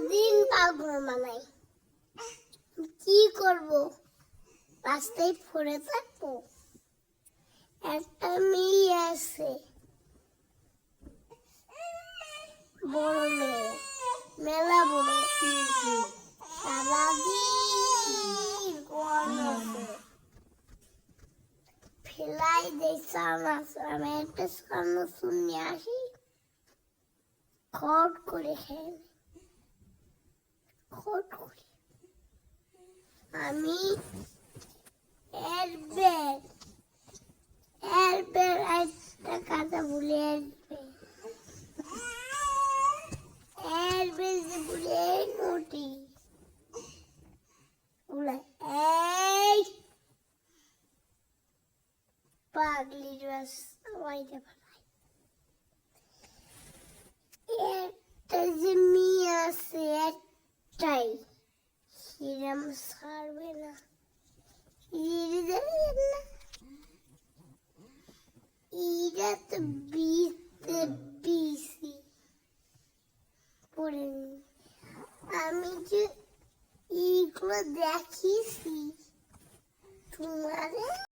সারাদিন পাগল বানাই। কি করব? রাস্তায় পড়ে থাকবো? একটা মেয়ে আছে, বড় মেয়ে, মেলা বড়। সারাদিন ফেলাই দেয় চানাচ। আমি একটা চানাচ নিয়ে আসি, খট করে খেয়ে নেই, খট করে। আমি এর বের একটা কথা বলে এর বের যে বলে নোটি বলে এই পাগলি রস ওইটা ফেলাই। একটা যে মেয়ে আছে একটাই, হিরাম ছাড়বে না। এরা তো বিসি পড়ে। আমি যে এইগুলো দেখিয়েছি তোমারে।